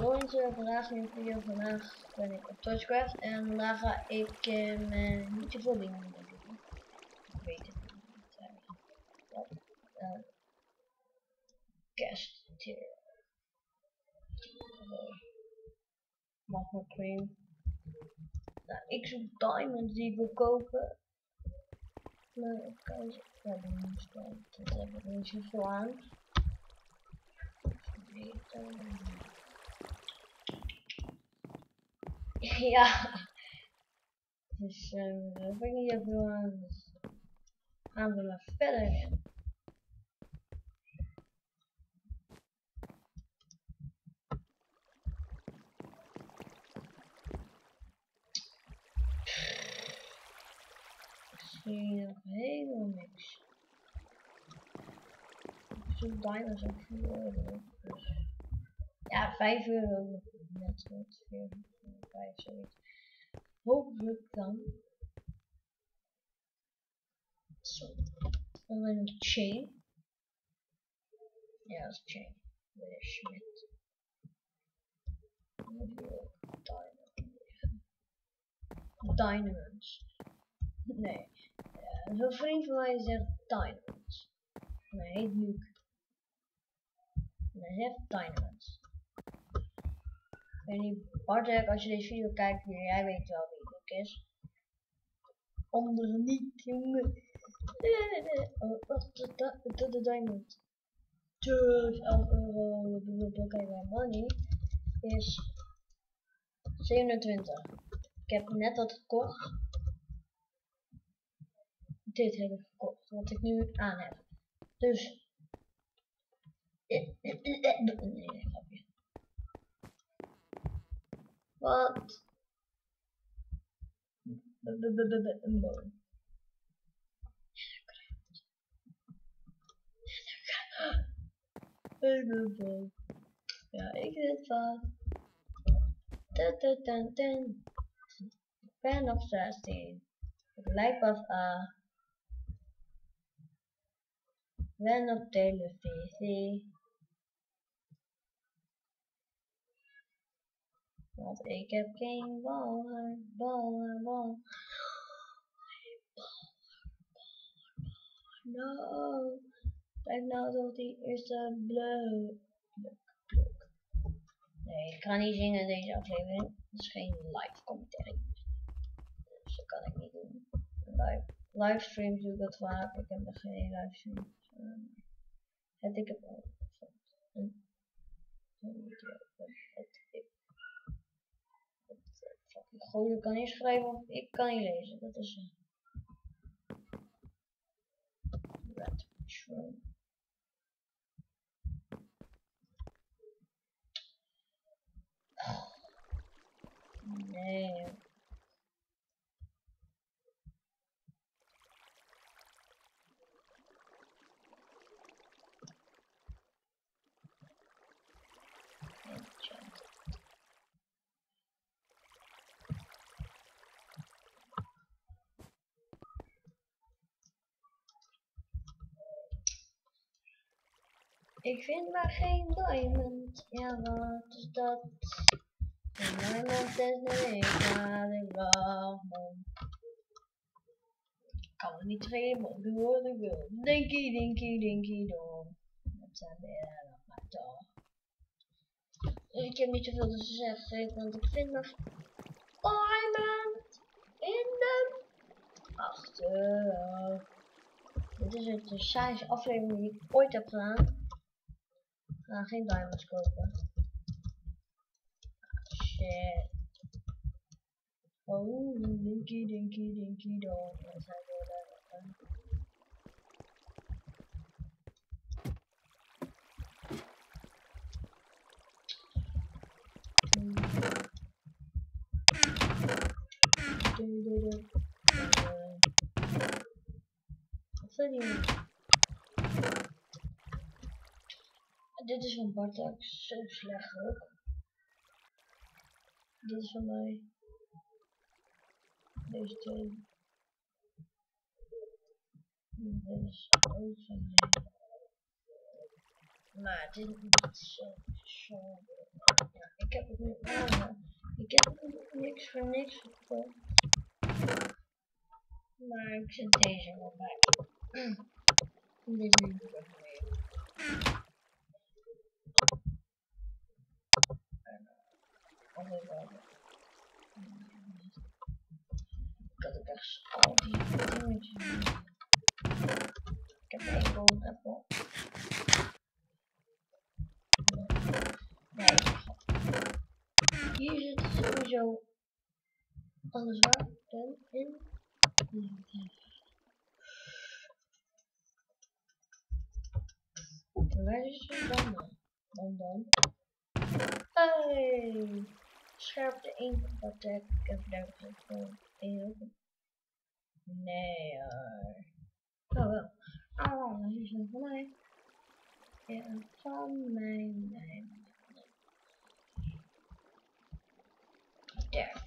Hallo mensen, vandaag een nieuwe video. Vandaag ben ik op Torchcraft en vandaag ga ik niet te veel dingen doen. Ik weet het niet eigenlijk. Wat? Kerst. Magma cream. Nou, ik zoek diamonds die ik wil kopen. Maar ik kan ze. Ja, dat heb ik niet zoveel aan. Ja. Dus daar heb ik niet zoveel aan. Dus gaan we maar verder. Ik zie nog helemaal niks. Ik zoek diamonds op 4 euro. Dus ja, 5 euro net wat 4, 5 zoiets. Hopelijk dan. Zo. Dan een chain. Ja, dat is chain. Weer Schmidt. Diamonds. Nee. Zo'n vriend van mij zegt diamonds. Nee, heet Luke. Nee, hij zegt diamonds. Ik weet niet, Bartek, als je deze video kijkt, jij weet wel wie Luke is. Anderen niet, jongen. Wat de diamond. Dus 11 euro, kijk mijn money is 27. Ik heb net dat gekocht. Dit heb ik gekocht, wat ik nu aan heb. Dus. Nee, grapje. Wat? Een boom. Ja, ik zit van. Ik ben op 16. Ik lijk pas aan. Ben op televisie. Want ik heb geen bal. No. Kijk nou toch die eerste blok. Nee, ik ga niet zingen in deze aflevering. Het is geen live commentary. Dus dat kan ik niet doen. Livestreams doe ik dat vaak. Ik heb nog geen livestream. Ik heb al een goeie kan niet schrijven of ik kan niet lezen. Dat is red mushroom. Nee. Ik vind maar geen diamond. Ja, wat is dat? Een diamond is de weg waar ik wacht. Ik kan er niet schrijven, maar doe wat ik wil. Dinky dom. Dat zijn weer nog maar toch. Ik heb niet zoveel te zeggen, want ik vind nog diamond in de achter. Dit is het de saaiste aflevering die ik ooit heb gedaan. Ik ga geen diamonds kopen. Shit. Oh, dinky dom. Dat zijn weer dit is van Bartek, zo slecht ook. Dit is van mij. Deze twee. Dit is ook van mij. Maar dit is zo. Ja, ik ik heb het nu aan. Ik heb niks voor niks gekocht. Maar ik zet deze er wel bij. Dit neem ik ook mee. Alweer wel. Ik had ook echt al die dingetjes. Ik heb één golden apple. Nee, hier zit sowieso alles waar in. Waar is het dan? Hey! Scherpte 1 attack. Ik heb daar gewoon 1 open. Nee hoor. Oh wel. Oh, hier is een van mij. Ja, van mij. Daar,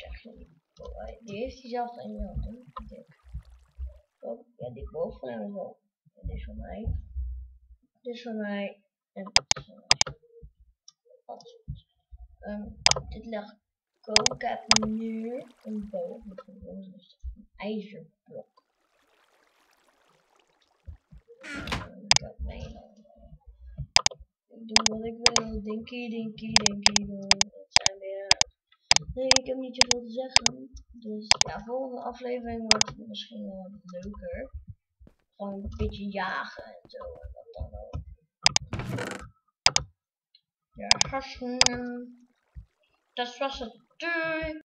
die heeft hij zelf in je hand. Oh, ja, die boven hem is wel. Dit is van mij. Dit is van mij. En dit is van mij. Alles goed. Dit lag kook. Ik heb nu een boven van ons. Dus een ijzerblok. Ik heb mijn. Ik doe wat ik wil. Dinky. Dat zijn weer. Nee, ik heb niet zoveel te zeggen. Dus ja, volgende aflevering wordt het misschien wel wat leuker. Gewoon een beetje jagen en zo. En wat dan ook. Ja, gasten. Dat was het. Doei!